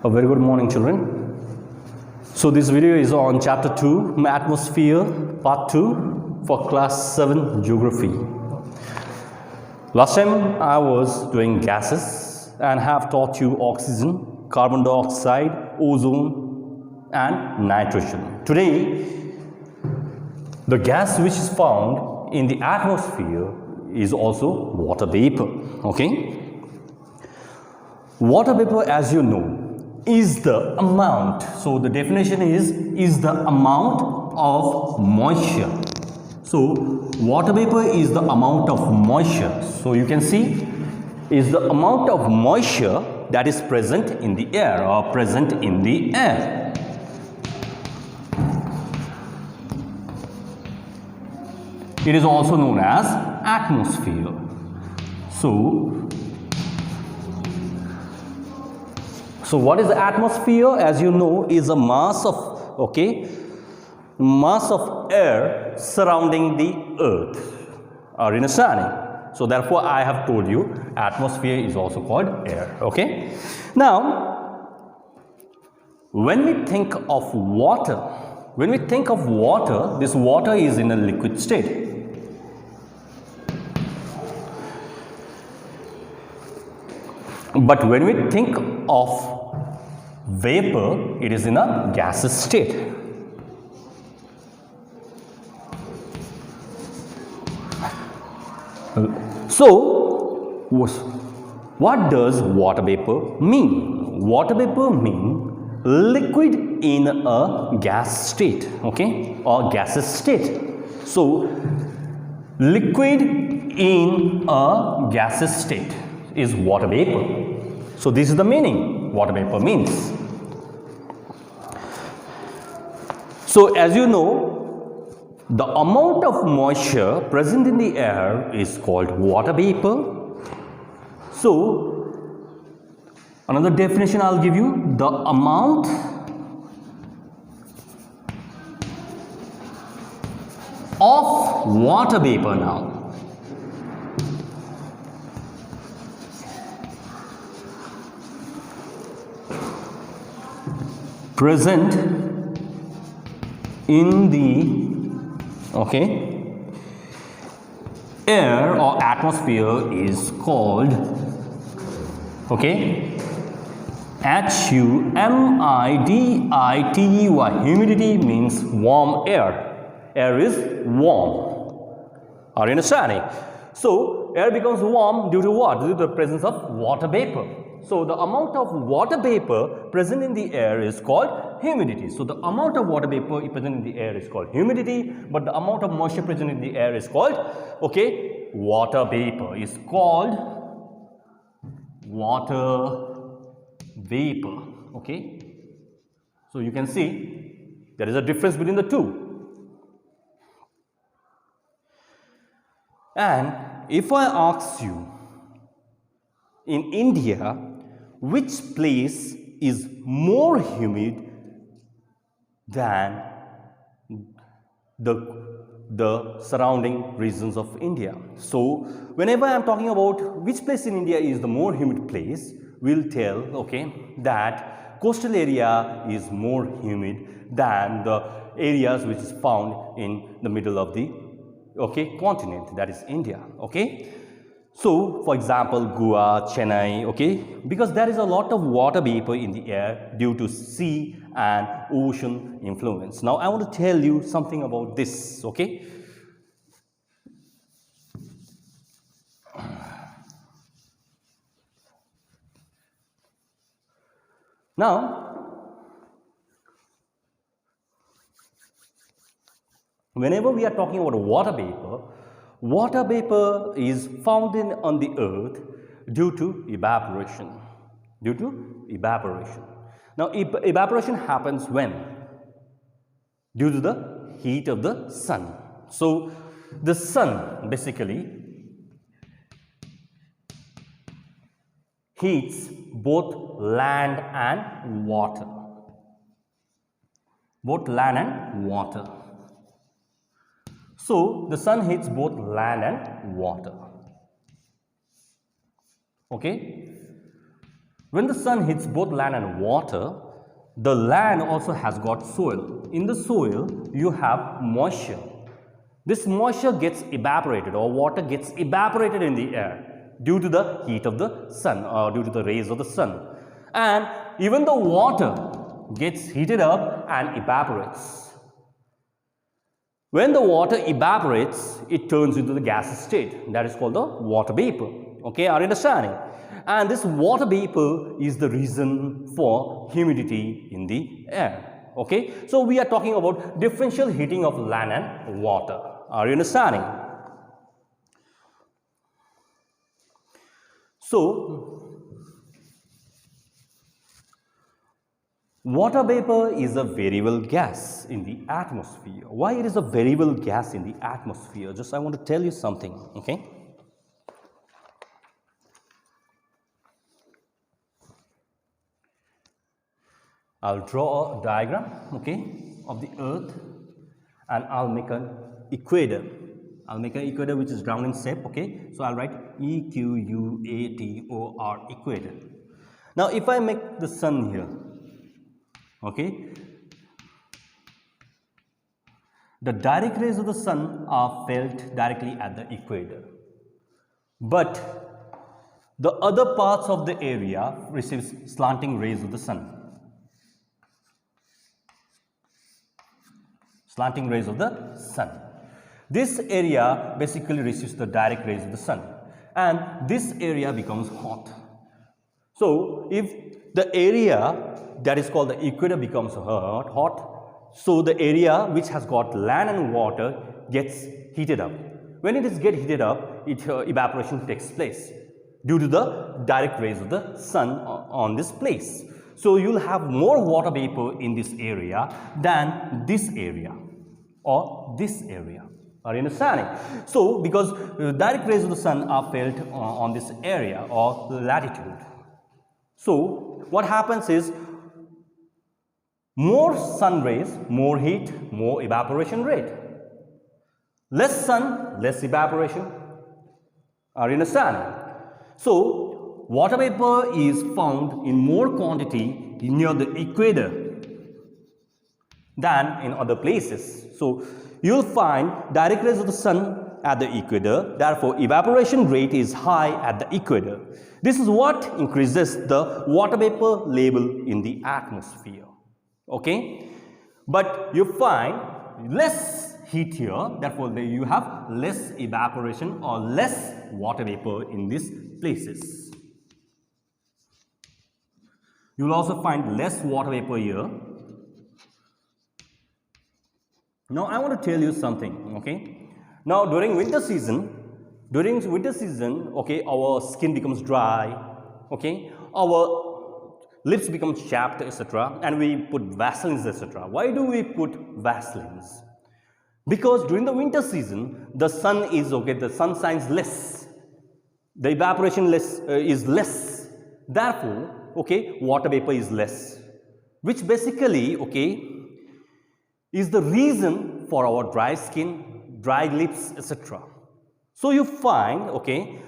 A very good morning, children. So this video is on chapter 2, atmosphere, part 2 for class 7 geography. Last time I was doing gases and have taught you oxygen, carbon dioxide, ozone and nitrogen. Today, the gas which is found in the atmosphere is also water vapor. Okay? Water vapor, as you know, is the amount. So the definition is the amount of moisture. So water vapor is the amount of moisture. So you can see is the amount of moisture that is present in the air or present in the air. It is also known as atmosphere. So what is the atmosphere? As you know, is a mass of mass of air surrounding the earth. Are you understanding? So therefore I have told you atmosphere is also called air. Okay. Now when we think of water, this water is in a liquid state. But when we think of vapor, it is in a gaseous state. So, what does water vapor mean? Water vapor means liquid in a gas state, okay, or gaseous state. So, liquid in a gaseous state is water vapor. So this is the meaning water vapor means. So as you know, the amount of moisture present in the air is called water vapor. So another definition I'll give you, the amount of water vapor now. Present in the air or atmosphere is called HUMIDITY. Humidity means warm air. Air is warm. Are you understanding? So air becomes warm due to what? Due to the presence of water vapor. So the amount of water vapor present in the air is called humidity. So the amount of water vapor present in the air is called humidity, but the amount of moisture present in the air is called water vapor. Is called water vapor. Okay. So you can see there is a difference between the two. And if I ask you, in India, which place is more humid than the surrounding regions of India? So whenever I am talking about which place in India is the more humid place, we'll tell that coastal area is more humid than the areas which is found in the middle of the continent, that is India. So, for example, Goa, Chennai, because there is a lot of water vapor in the air due to sea and ocean influence. Now, I want to tell you something about this, Now, whenever we are talking about water vapor is found on the earth due to evaporation. Now, evaporation happens when? Due to the heat of the sun. So, the sun basically heats both land and water. So the sun heats both land and water. Okay. When the sun hits both land and water, the land also has got soil. In the soil, you have moisture. This moisture gets evaporated, or water gets evaporated in the air due to the heat of the sun, or due to the rays of the sun. And even the water gets heated up and evaporates. When the water evaporates, it turns into the gas state. That is called the water vapor. Okay, are you understanding? And this water vapor is the reason for humidity in the air. Okay, so we are talking about differential heating of land and water. Are you understanding? So, water vapor is a variable gas in the atmosphere. Why it is a variable gas in the atmosphere? Just I want to tell you something, okay? I'll draw a diagram, okay, of the earth, and I'll make an equator. I'll make an equator which is round in shape, okay? So I'll write EQUATOR, equator. Now if I make the sun here, okay, the direct rays of the sun are felt directly at the equator, but the other parts of the area receives slanting rays of the sun. Slanting rays of the sun. This area basically receives the direct rays of the sun, and this area becomes hot. So if the area that is called the equator becomes hot, so the area which has got land and water gets heated up. When it is get heated up, evaporation takes place due to the direct rays of the sun on this place. So you'll have more water vapor in this area than this area or this area. Are you understanding? So because direct rays of the sun are felt on this area or latitude. So what happens is, more sun rays, more heat, more evaporation rate. Less sun, less evaporation. Are you understanding? So water vapor is found in more quantity near the equator than in other places. So you'll find direct rays of the sun at the equator, therefore evaporation rate is high at the equator. This is what increases the water vapor level in the atmosphere. Okay, but you find less heat here, therefore you have less evaporation or less water vapor in these places. You will also find less water vapor here. Now I want to tell you something, okay? Now during winter season, okay, our skin becomes dry, okay? Our lips become chapped, etc., and we put Vaselines, etc. Why do we put Vaselines? Because during the winter season, the sun is, okay, the sun shines less, the evaporation is less, therefore, okay, water vapor is less, which basically, okay, is the reason for our dry skin, dry lips, etc. So you find, okay,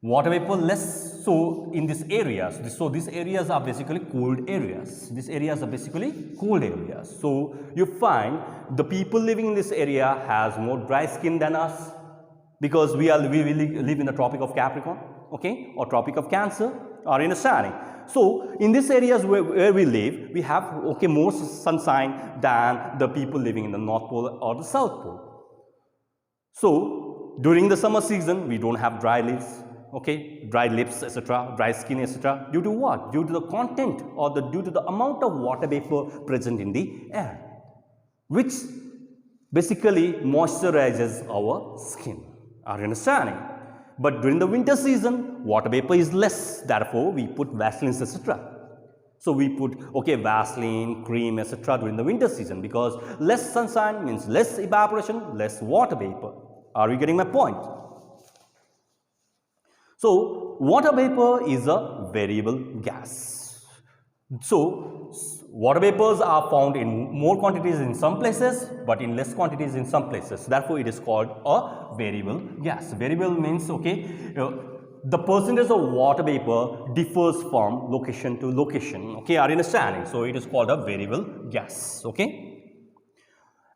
water vapor less so in these areas. So these areas are basically cold areas. These areas are basically cold areas. So you find the people living in this area has more dry skin than us, because we live in the Tropic of Capricorn, okay, or Tropic of Cancer. Are you understanding? So in these areas where we live, we have, okay, more sunshine than the people living in the North Pole or the South Pole. So during the summer season, we don't have dry lips, okay, dry lips, etc., dry skin, etc. Due to what? Due to the content or due to the amount of water vapor present in the air, which basically moisturizes our skin. Are you understanding? But during the winter season, water vapor is less, therefore we put Vaselines, etc. So we put, okay, Vaseline, cream, etc. during the winter season, because less sunshine means less evaporation, less water vapor. Are you getting my point? So water vapor is a variable gas. So water vapors are found in more quantities in some places, but in less quantities in some places. Therefore it is called a variable gas. Variable means, okay, the percentage of water vapor differs from location to location. Okay, are you understanding? So it is called a variable gas. Okay.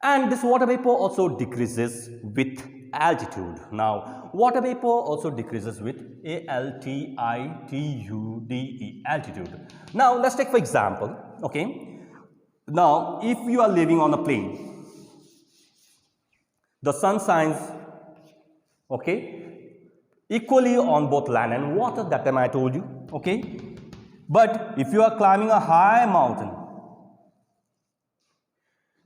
And this water vapor also decreases with altitude. Now, water vapor also decreases with altitude, altitude. Now, let's take for example, okay. Now, if you are living on a plain, the sun shines, okay, equally on both land and water, that time I told you, okay. But if you are climbing a high mountain,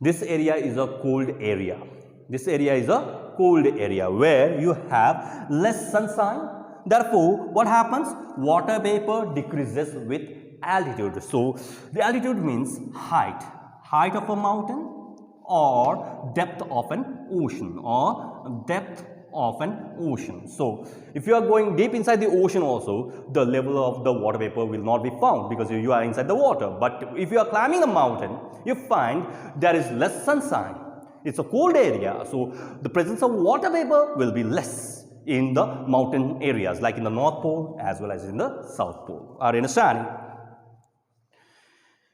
this area is a cold area. This area is a cold area where you have less sunshine. Therefore, what happens? Water vapor decreases with altitude. So, the altitude means height. Height of a mountain or depth of an ocean or depth of an ocean. So, if you are going deep inside the ocean also, the level of the water vapor will not be found because you are inside the water. But if you are climbing a mountain, you find there is less sunshine. It's a cold area, so the presence of water vapor will be less in the mountain areas like in the North Pole as well as in the South Pole. Are you understanding?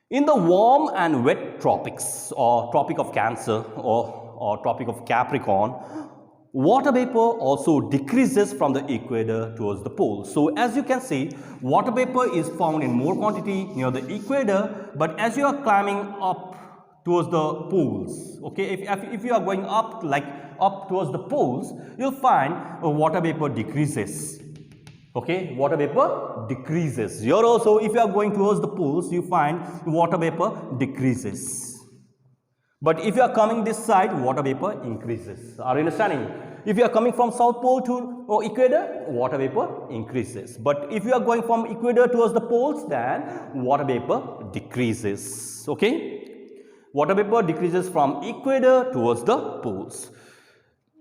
In the warm and wet tropics or Tropic of Cancer or Tropic of Capricorn, water vapor also decreases from the equator towards the pole. So, as you can see, water vapor is found in more quantity near the equator, but as you are climbing up towards the poles, okay, if you are going up up towards the poles, you'll find water vapor decreases. Okay, water vapor decreases. Here also, if you are going towards the poles, you find water vapor decreases. But if you are coming this side, water vapor increases. Are you understanding? If you are coming from South Pole to equator, water vapor increases. But if you are going from equator towards the poles, then water vapor decreases. Okay? Water vapor decreases from equator towards the poles.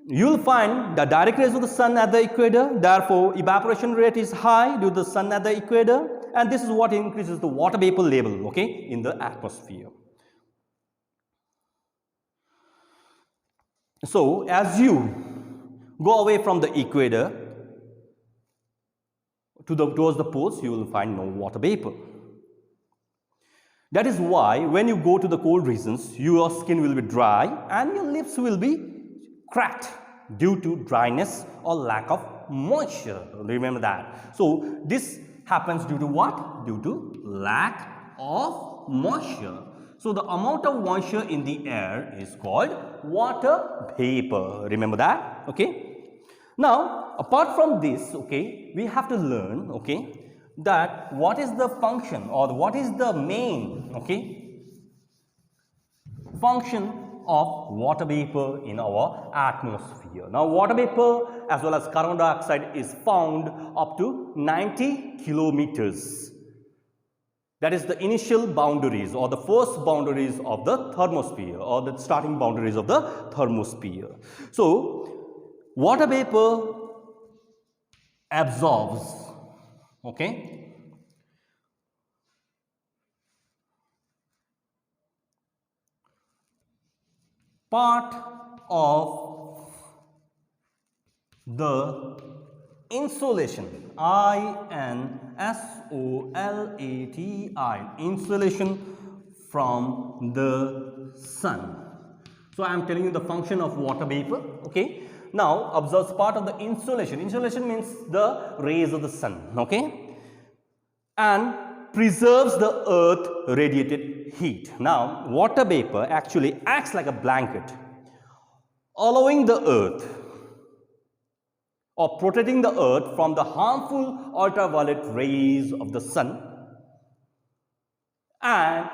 You will find the direct rays of the sun at the equator, therefore evaporation rate is high due to the sun at the equator, and this is what increases the water vapor level, okay, in the atmosphere. So, as you go away from the equator towards the poles, you will find no water vapor. That is why when you go to the cold regions, your skin will be dry and your lips will be cracked due to dryness or lack of moisture. Remember that. So, this happens due to what? Due to lack of moisture. So, the amount of moisture in the air is called water vapor. Remember that? Okay. Now, apart from this, okay, we have to learn, okay, that what is the function or what is the main, okay, function of water vapor in our atmosphere. Now, water vapor as well as carbon dioxide is found up to 90 kilometers. That is the initial boundaries or the first boundaries of the thermosphere or the starting boundaries of the thermosphere. So, water vapor absorbs, okay, part of the insolation, insolati, insolation from the sun. So, I am telling you the function of water vapor, okay. Now, absorbs part of the insolation. Insolation means the rays of the sun, okay, and preserves the earth radiated heat. Now, water vapor actually acts like a blanket, allowing the earth or protecting the earth from the harmful ultraviolet rays of the sun, and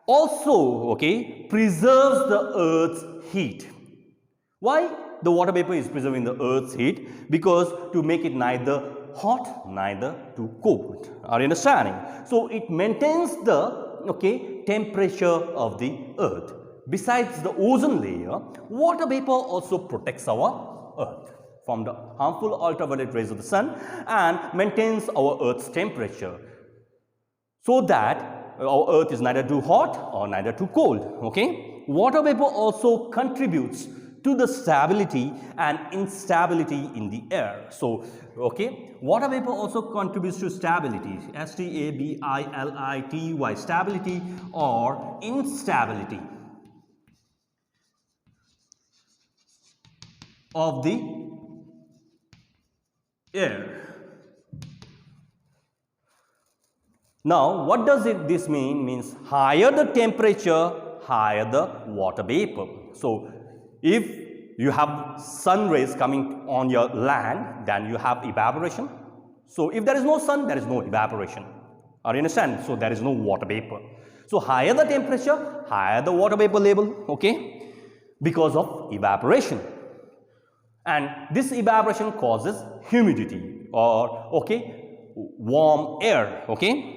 also, okay, preserves the earth's heat. Why the water vapor is preserving the earth's heat? Because to make it neither hot neither too cold. Are you understanding? So, it maintains the, okay, temperature of the earth. Besides the ozone layer, water vapor also protects our earth from the harmful ultraviolet rays of the sun and maintains our earth's temperature so that our earth is neither too hot or neither too cold. Okay? Water vapor also contributes to the stability and instability in the air. So, okay, water vapor also contributes to stability, stability, stability or instability of the air. Now, what does this mean? Means higher the temperature, higher the water vapor. So, if you have sun rays coming on your land, then you have evaporation. So, if there is no sun, there is no evaporation. Are you understand? So, there is no water vapor. So, higher the temperature, higher the water vapor level, okay, because of evaporation. And this evaporation causes humidity or, okay, warm air, okay.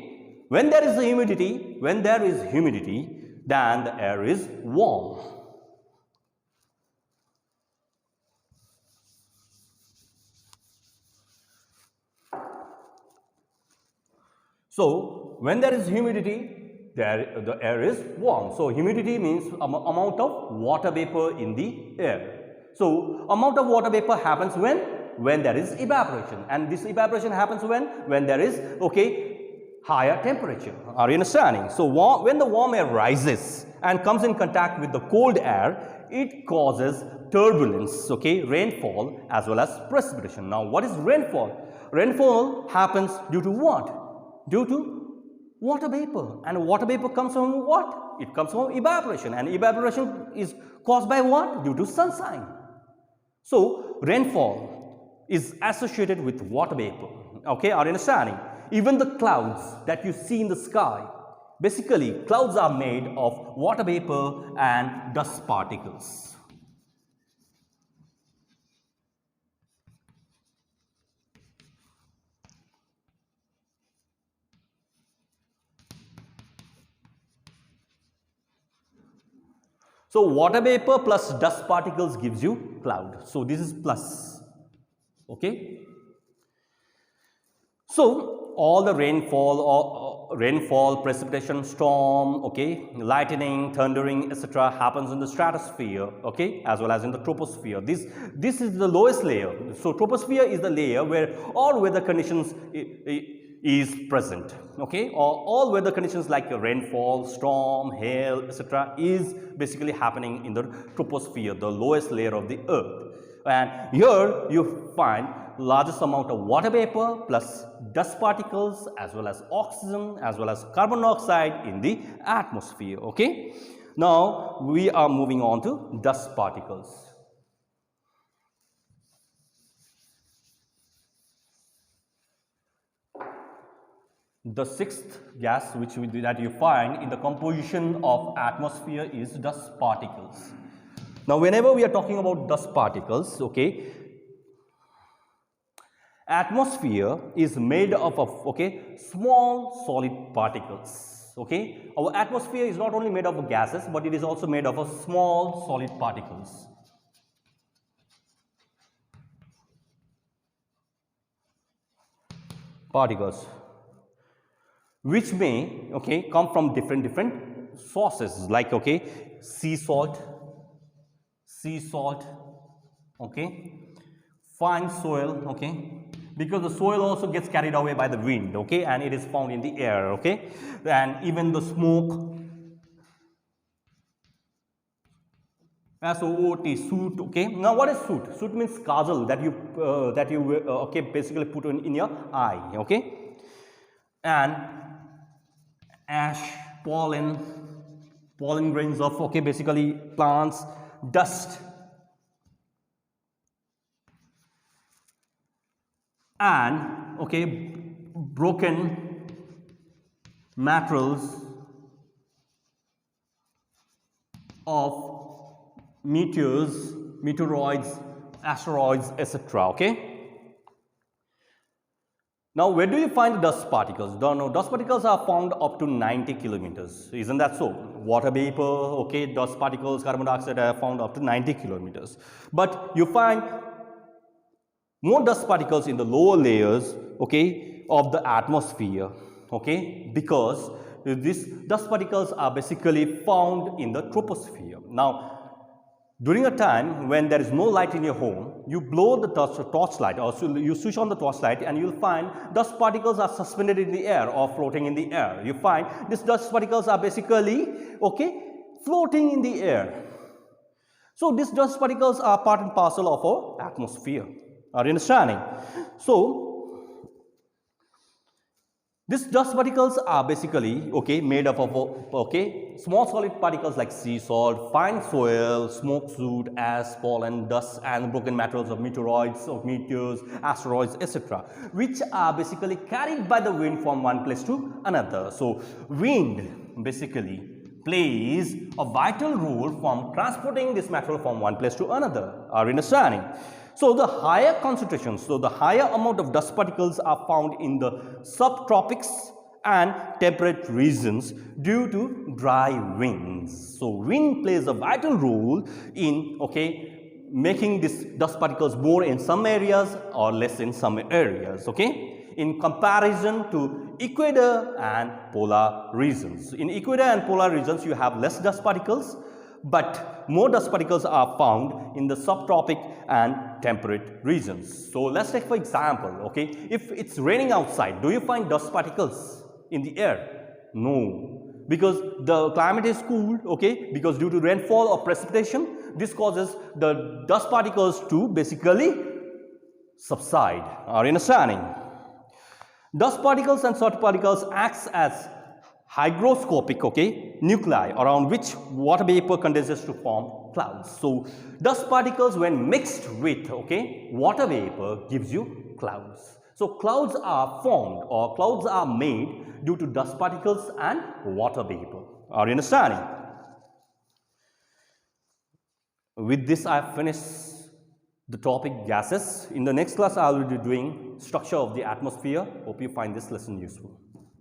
When there is humidity, then the air is warm. So, when there is humidity, the air is warm. So, humidity means amount of water vapor in the air. So, amount of water vapor happens when there is evaporation, and this evaporation happens when there is, okay, higher temperature. Are you understanding? So, when the warm air rises and comes in contact with the cold air, it causes turbulence, okay, rainfall as well as precipitation. Now, what is rainfall? Rainfall happens due to what? Due to water vapor, and water vapor comes from what? It comes from evaporation, and evaporation is caused by what? Due to sunshine. So, rainfall is associated with water vapor, okay, are you understanding? Even the clouds that you see in the sky, basically clouds are made of water vapor and dust particles. So, water vapor plus dust particles gives you cloud. So, this is plus, okay. So, all the rainfall, precipitation, storm, okay, lightning, thundering, etc. happens in the stratosphere, okay, as well as in the troposphere. This is the lowest layer. So, troposphere is the layer where all weather conditions is present, okay, or all weather conditions like rainfall, storm, hail, etc. is basically happening in the troposphere, the lowest layer of the earth. And here you find largest amount of water vapor plus dust particles as well as oxygen as well as carbon dioxide in the atmosphere, okay. Now, we are moving on to dust particles. The sixth gas that you find in the composition of atmosphere is dust particles. Now, whenever we are talking about dust particles, okay, atmosphere is made up of, okay, small solid particles, okay. Our atmosphere is not only made up of gases, but it is also made up of small solid particles. Which may, okay, come from different sources like, okay, sea salt, okay, fine soil, okay, because the soil also gets carried away by the wind, okay, and it is found in the air, okay, and even the smoke, SOOT, soot, okay. Now, what is soot? Soot means kajal that you okay, basically put in your eye, okay, and ash, pollen grains of, okay, basically plants, dust, and, okay, broken materials of meteors, meteoroids, asteroids, etc. okay. Now, where do you find dust particles? No, dust particles are found up to 90 kilometers. Isn't that so? Water vapor, okay, dust particles, carbon dioxide are found up to 90 kilometers. But you find more dust particles in the lower layers, okay, of the atmosphere, okay, because these dust particles are basically found in the troposphere. Now, During a time when there is no light in your home, you blow the torchlight, or so you switch on the torchlight, and you'll find dust particles are suspended in the air or floating in the air. You find these dust particles are basically, okay, floating in the air. So these dust particles are part and parcel of our atmosphere. Are you understanding? So these dust particles are basically, okay, made up of, okay, small solid particles like sea salt, fine soil, smoke soot, ash, pollen, dust, and broken materials of meteoroids, of meteors, asteroids, etc., which are basically carried by the wind from one place to another. So wind basically plays a vital role from transporting this material from one place to another. Are you understanding? So the higher concentrations, so the higher amount of dust particles are found in the subtropics and temperate regions due to dry winds. So wind plays a vital role in, okay, making these dust particles more in some areas or less in some areas, okay, in comparison to equator and polar regions. In equator and polar regions, you have less dust particles, but more dust particles are found in the subtropic and temperate regions. So let's take for example, okay, if it's raining outside, do you find dust particles in the air? No, because the climate is cool, okay, because due to rainfall or precipitation, this causes the dust particles to basically subside. Are you understanding? Dust particles and soot particles acts as hygroscopic, okay, nuclei around which water vapor condenses to form clouds. So dust particles when mixed with, okay, water vapor gives you clouds. So clouds are formed or clouds are made due to dust particles and water vapor. Are you understanding? With this I have finished the topic gases. In the next class I will be doing structure of the atmosphere. Hope you find this lesson useful.